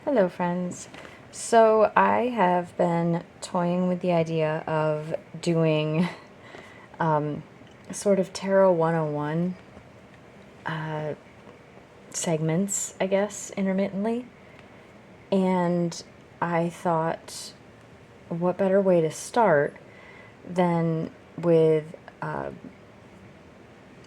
Hello, friends. So, I have been toying with the idea of doing sort of Tarot 101 segments, I guess, intermittently. And I thought, what better way to start than with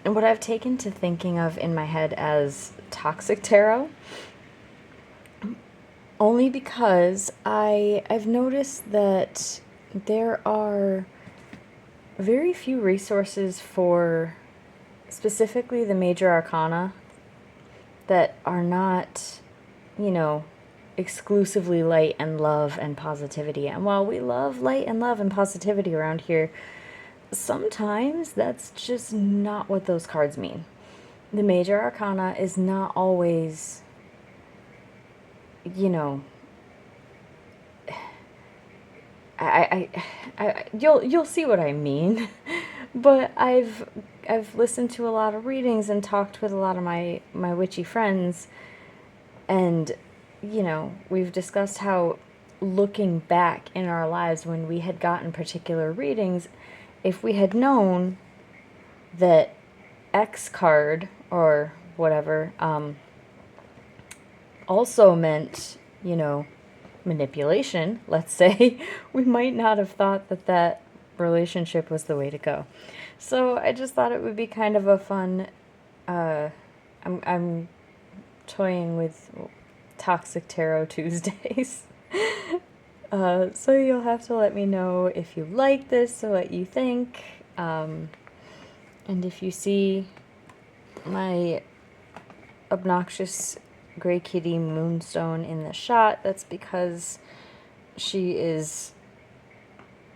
what I've taken to thinking of in my head as toxic tarot? Only because I've noticed that there are very few resources for specifically the major arcana that are not, you know, exclusively light and love and positivity. And while we love light and love and positivity around here, sometimes that's just not what those cards mean. The major arcana is not always, you know, you'll see what I mean. But I've listened to a lot of readings and talked with a lot of my witchy friends, and we've discussed how looking back in our lives when we had gotten particular readings, if we had known that X card or whatever also meant, manipulation, let's say, we might not have thought that that relationship was the way to go. So I just thought it would be kind of a fun. I'm toying with Toxic Tarot Tuesdays. So you'll have to let me know if you like this, what you think, and if you see my obnoxious gray kitty moonstone in the shot, that's because she is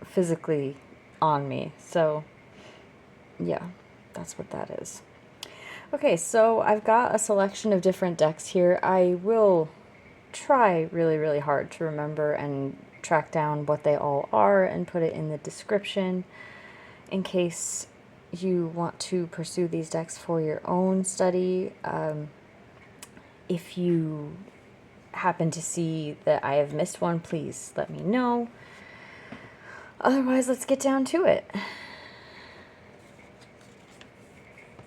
physically on me. So yeah, that's what that is. Okay, so I've got a selection of different decks here. I will try really, really hard to remember and track down what they all are and put it in the description in case you want to pursue these decks for your own study. If you happen to see that I have missed one, please let me know. Otherwise, let's get down to it.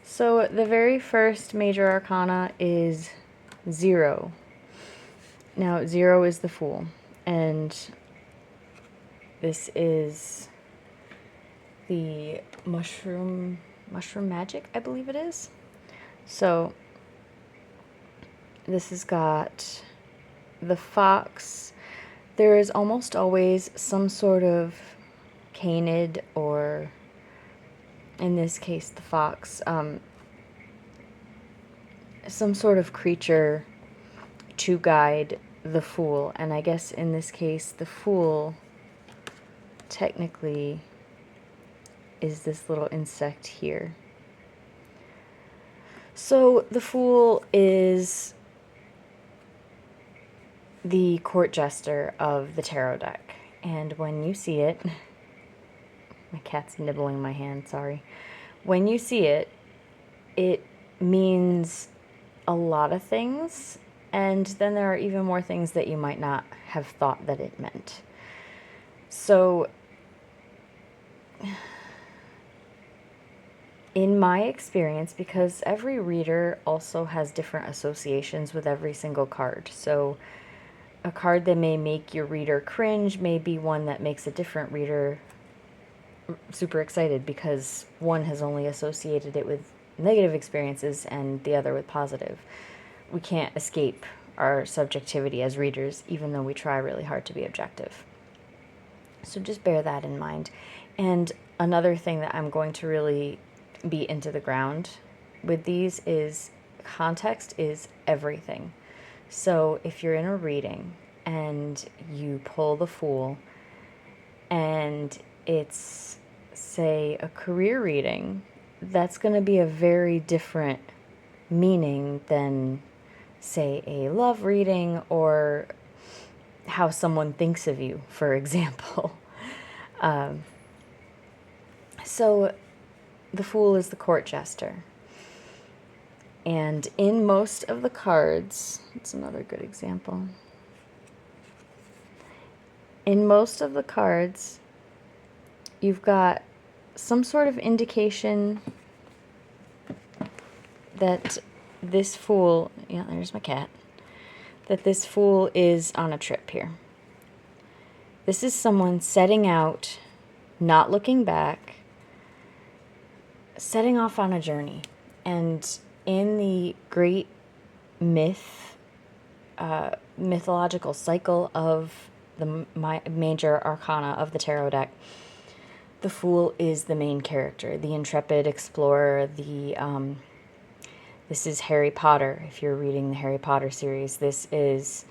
So the very first major arcana is 0. Now, 0 is the Fool, and this is the mushroom magic, I believe it is. So this has got the fox. There is almost always some sort of canid, or in this case the fox, some sort of creature to guide the Fool. And I guess in this case the Fool technically is this little insect here. So the Fool is the court jester of the tarot deck, and when you see it, my cat's nibbling my hand, sorry. When you see it, it means a lot of things, and then there are even more things that you might not have thought that it meant. So in my experience, because every reader also has different associations with every single card, so a card that may make your reader cringe may be one that makes a different reader super excited, because one has only associated it with negative experiences and the other with positive. We can't escape our subjectivity as readers, even though we try really hard to be objective. So just bear that in mind. And another thing that I'm going to really beat into the ground with these is context is everything. So if you're in a reading and you pull the Fool and it's, say, a career reading, that's going to be a very different meaning than, say, a love reading or how someone thinks of you, for example. So the Fool is the court jester. And in most of the cards, it's another good example. In most of the cards, you've got some sort of indication that this fool, yeah, there's my cat, that this fool is on a trip here. This is someone setting out, not looking back, setting off on a journey. And in the great mythological cycle of the major arcana of the tarot deck, the Fool is the main character, the intrepid explorer, this is Harry Potter, if you're reading the Harry Potter series. This is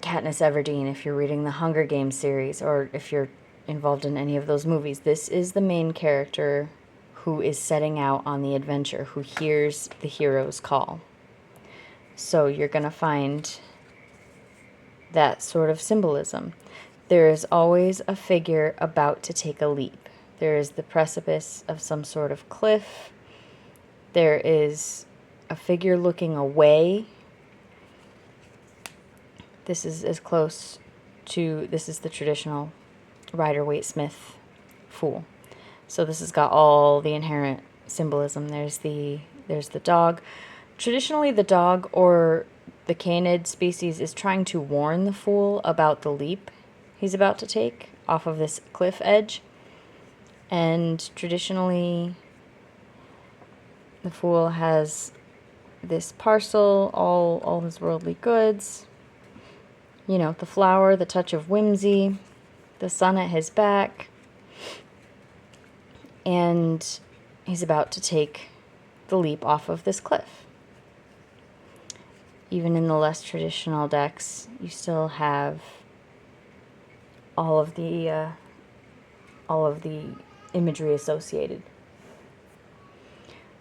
Katniss Everdeen, if you're reading the Hunger Games series, or if you're involved in any of those movies. This is the main character who is setting out on the adventure, who hears the hero's call. So you're going to find that sort of symbolism. There is always a figure about to take a leap. There is the precipice of some sort of cliff. There is a figure looking away. This is as close to, this is the traditional Rider-Waite-Smith Fool. So this has got all the inherent symbolism. There's the dog. Traditionally, the dog or the canid species is trying to warn the Fool about the leap he's about to take off of this cliff edge. And traditionally, the Fool has this parcel, all his worldly goods. You know, the flower, the touch of whimsy, the sun at his back. And he's about to take the leap off of this cliff. Even in the less traditional decks, you still have all of the imagery associated.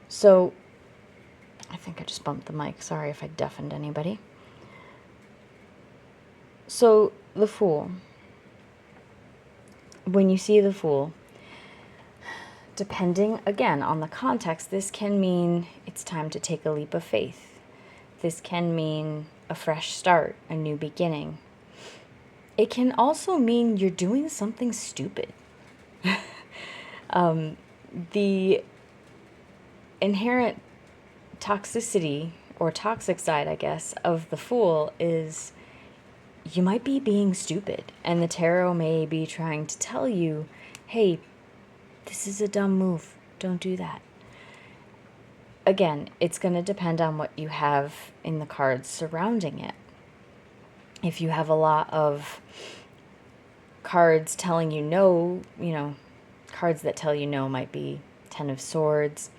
So, I think I just bumped the mic. Sorry if I deafened anybody. So, the Fool. When you see the Fool, depending, again, on the context, this can mean it's time to take a leap of faith. This can mean a fresh start, a new beginning. It can also mean you're doing something stupid. The inherent toxicity, or toxic side, I guess, of the Fool is you might be being stupid. And the tarot may be trying to tell you, hey, this is a dumb move. Don't do that. Again, it's going to depend on what you have in the cards surrounding it. If you have a lot of cards telling you no, you know, cards that tell you no might be Ten of Swords,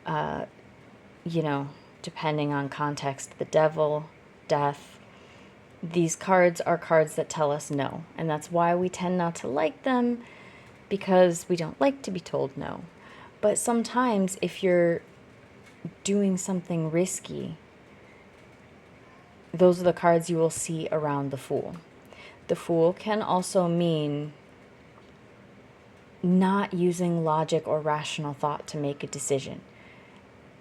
you know, depending on context, the Devil, Death. These cards are cards that tell us no, and that's why we tend not to like them, because we don't like to be told no. But sometimes if you're doing something risky, those are the cards you will see around the Fool. The Fool can also mean not using logic or rational thought to make a decision.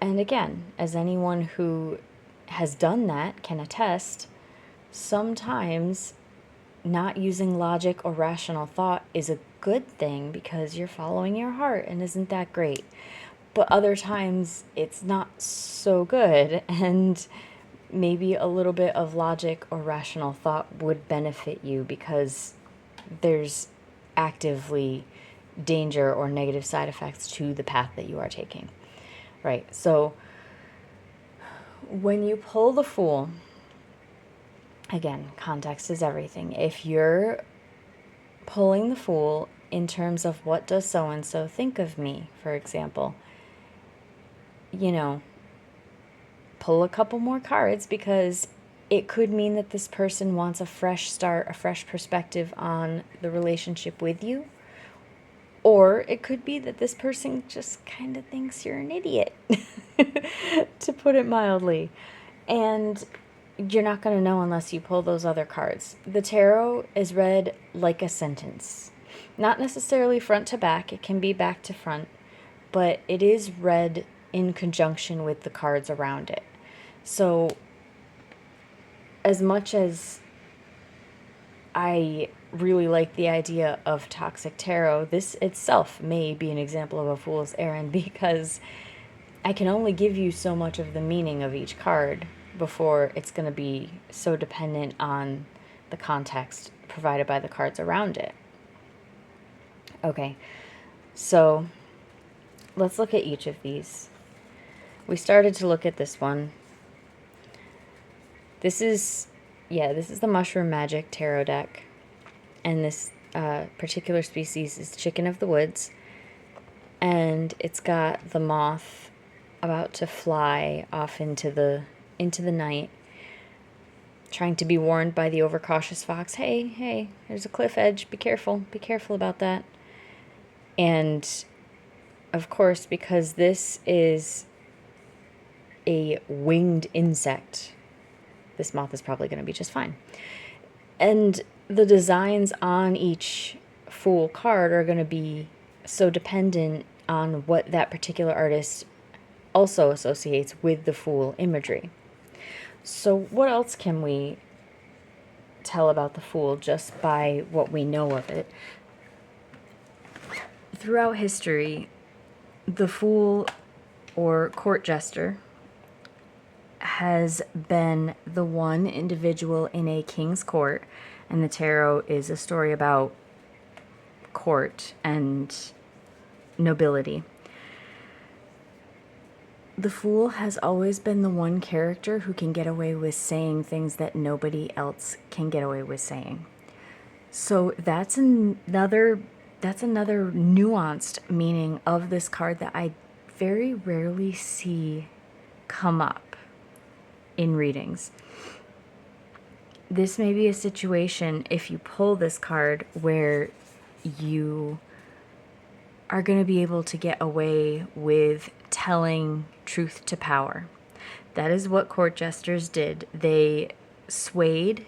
And again, as anyone who has done that can attest, sometimes not using logic or rational thought is a good thing because you're following your heart, and isn't that great? But other times it's not so good, and maybe a little bit of logic or rational thought would benefit you because there's actively danger or negative side effects to the path that you are taking. Right? So when you pull the Fool, again, context is everything. If you're pulling the Fool in terms of what does so-and-so think of me, for example, you know, pull a couple more cards, because it could mean that this person wants a fresh start, a fresh perspective on the relationship with you. Or it could be that this person just kind of thinks you're an idiot, to put it mildly. And you're not going to know unless you pull those other cards. The tarot is read like a sentence. Not necessarily front to back. It can be back to front. But it is read in conjunction with the cards around it. So as much as I really like the idea of Toxic Tarot. This itself may be an example of a fool's errand because I can only give you so much of the meaning of each card before it's going to be so dependent on the context provided by the cards around it. Okay, so let's look at each of these. We started to look at this one. This is the Mushroom Magic Tarot deck. And this particular species is Chicken of the Woods. And it's got the moth about to fly off into the night, trying to be warned by the overcautious fox. Hey, there's a cliff edge. Be careful about that. And of course, because this is a winged insect, this moth is probably going to be just fine. And the designs on each Fool card are going to be so dependent on what that particular artist also associates with the Fool imagery. So what else can we tell about the Fool just by what we know of it? Throughout history, the Fool or court jester has been the one individual in a king's court, and the tarot is a story about court and nobility. The Fool has always been the one character who can get away with saying things that nobody else can get away with saying. So that's another nuanced meaning of this card that I very rarely see come up in readings. This may be a situation, if you pull this card, where you are going to be able to get away with telling truth to power. That is what court jesters did. They swayed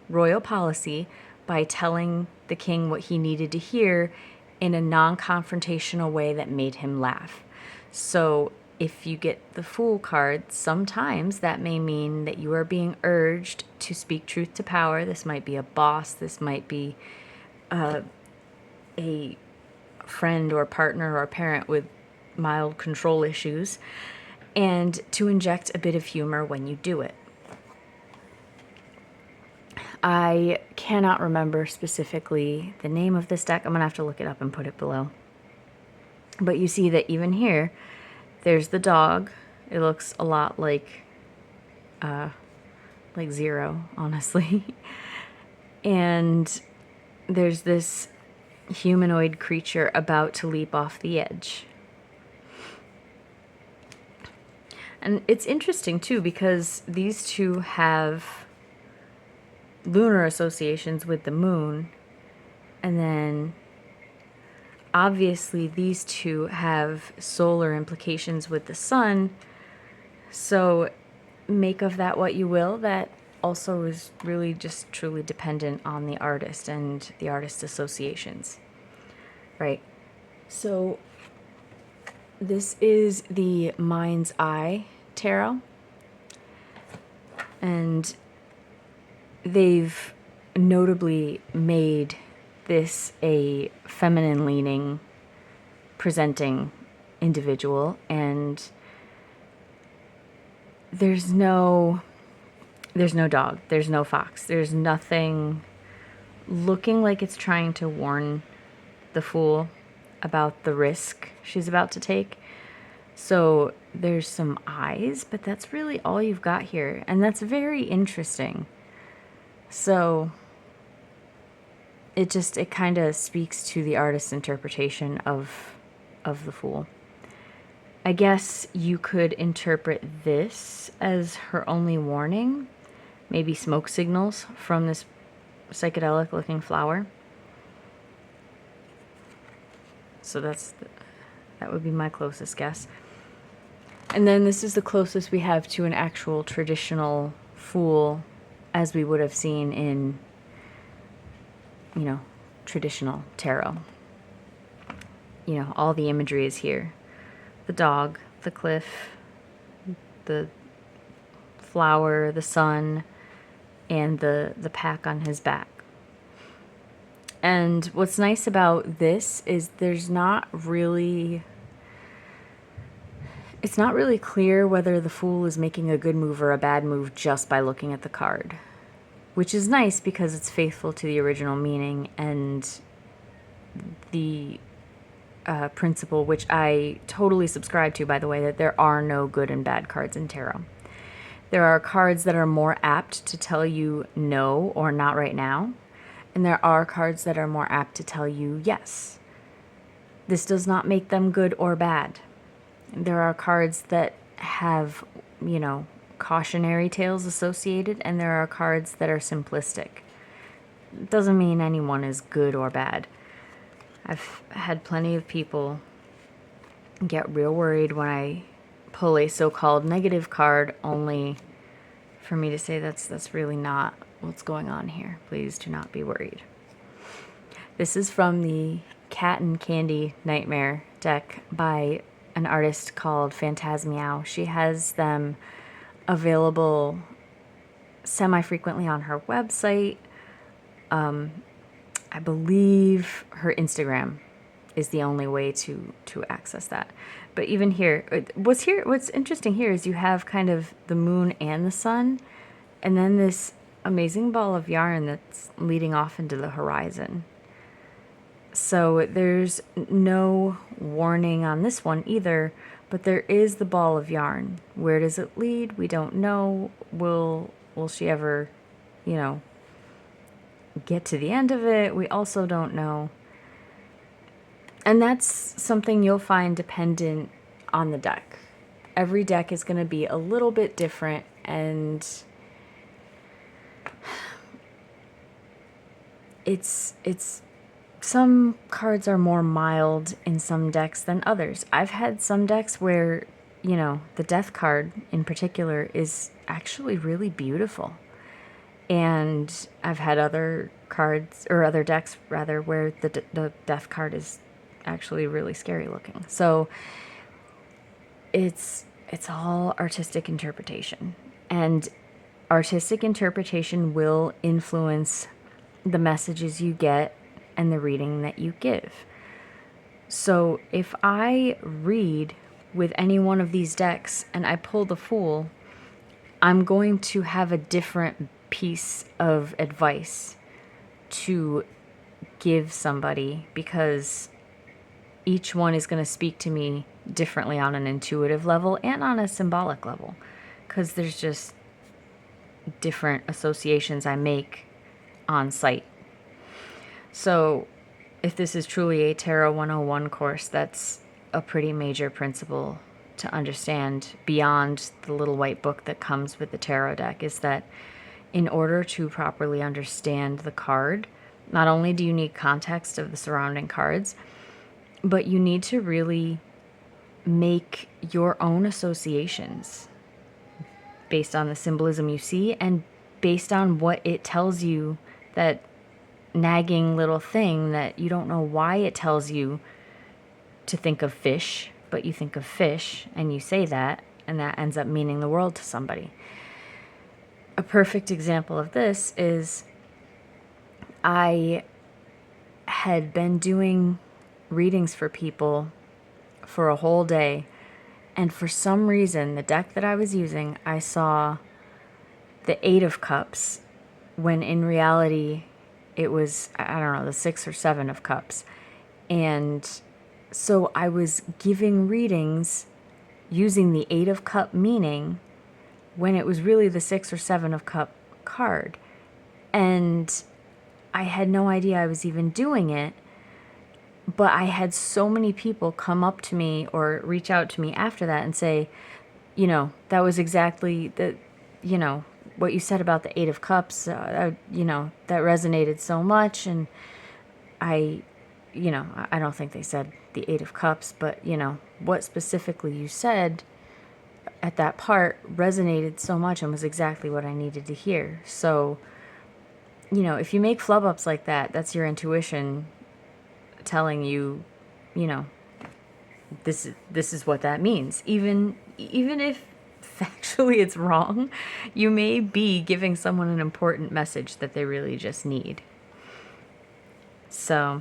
royal policy by telling the king what he needed to hear in a non-confrontational way that made him laugh. So if you get the Fool card, sometimes that may mean that you are being urged to speak truth to power. This might be a boss. This might be a friend or partner or parent with mild control issues, and to inject a bit of humor when you do it. I cannot remember specifically the name of this deck. I'm going to have to look it up and put it below. But you see that even here, there's the dog. It looks a lot like Zero, honestly. And there's this humanoid creature about to leap off the edge. And it's interesting, too, because these two have lunar associations with the moon. And then, obviously, these two have solar implications with the sun. So, make of that what you will. That also is really just truly dependent on the artist and the artist's associations. Right. So, this is the Mind's Eye Tarot. And they've notably made this a feminine-leaning presenting individual, and there's no dog, there's no fox, there's nothing looking like it's trying to warn the Fool about the risk she's about to take. So there's some eyes, but that's really all you've got here, and that's very interesting. So it kind of speaks to the artist's interpretation of the Fool. I guess you could interpret this as her only warning, maybe smoke signals from this psychedelic looking flower. So that would be my closest guess. And then this is the closest we have to an actual traditional Fool as we would have seen in, traditional tarot. All the imagery is here. The dog, the cliff, the flower, the sun, and the pack on his back. And what's nice about this is it's not really clear whether the Fool is making a good move or a bad move just by looking at the card, which is nice because it's faithful to the original meaning and the principle, which I totally subscribe to, by the way, that there are no good and bad cards in tarot. There are cards that are more apt to tell you no or not right now, and there are cards that are more apt to tell you yes. This does not make them good or bad. There are cards that have, cautionary tales associated, and there are cards that are simplistic. It doesn't mean anyone is good or bad. I've had plenty of people get real worried when I pull a so-called negative card, only for me to say that's really not what's going on here. Please do not be worried. This is from the Cat and Candy Nightmare deck by an artist called Phantasmeow. She has them available semi-frequently on her website. I believe her Instagram is the only way to access that. But even here, what's interesting here is you have kind of the moon and the sun, and then this amazing ball of yarn that's leading off into the horizon. So there's no warning on this one either, but there is the ball of yarn. Where does it lead? We don't know. Will she ever, get to the end of it? We also don't know. And that's something you'll find dependent on the deck. Every deck is going to be a little bit different, and it's some cards are more mild in some decks than others. I've had some decks where, the death card in particular is actually really beautiful. And I've had other cards, or other decks rather, where the death card is actually really scary looking. So it's all artistic interpretation. And artistic interpretation will influence the messages you get and the reading that you give. So if I read with any one of these decks and I pull the Fool, I'm going to have a different piece of advice to give somebody, because each one is going to speak to me differently on an intuitive level and on a symbolic level, because there's just different associations I make on site. So if this is truly a Tarot 101 course, that's a pretty major principle to understand beyond the little white book that comes with the tarot deck, is that in order to properly understand the card, not only do you need context of the surrounding cards, but you need to really make your own associations based on the symbolism you see and based on what it tells you, that nagging little thing that you don't know why it tells you to think of fish, but you think of fish and you say that, and that ends up meaning the world to somebody. A perfect example of this is I had been doing readings for people for a whole day, and for some reason, the deck that I was using, I saw the Eight of Cups, when in reality, it was, I don't know, the 6 or 7 of Cups. And so I was giving readings using the 8 of Cup meaning when it was really the 6 or 7 of Cup card. And I had no idea I was even doing it. But I had so many people come up to me or reach out to me after that and say, that was exactly what you said about the 8 of Cups, that resonated so much. And I don't think they said the 8 of Cups, but, what specifically you said at that part resonated so much and was exactly what I needed to hear. So, if you make flub ups like that, that's your intuition telling you, this is what that means. Even if factually it's wrong, you may be giving someone an important message that they really just need. So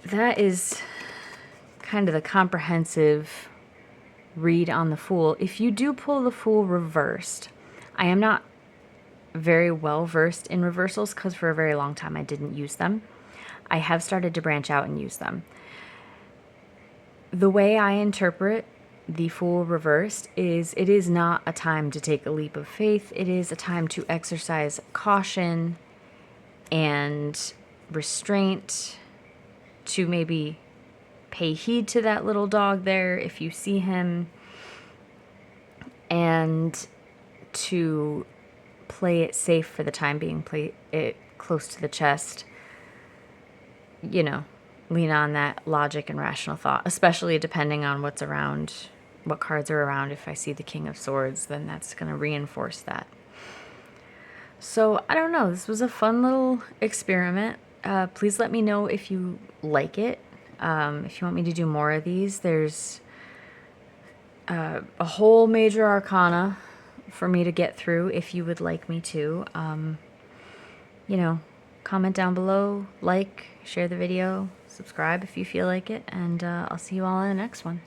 that is kind of the comprehensive read on the Fool. If you do pull the Fool reversed, I am not very well versed in reversals because for a very long time I didn't use them. I have started to branch out and use them. The way I interpret the Fool reversed is it is not a time to take a leap of faith. It is a time to exercise caution and restraint, to maybe pay heed to that little dog there if you see him, and to play it safe for the time being, play it close to the chest, you know, lean on that logic and rational thought, especially depending on what's around, what cards are around. If I see the King of Swords, then that's going to reinforce that. So I don't know, this was a fun little experiment. Please let me know if you like it. If you want me to do more of these, there's a whole major arcana for me to get through if you would like me to. You know, comment down below, like, share the video, subscribe if you feel like it, and I'll see you all in the next one.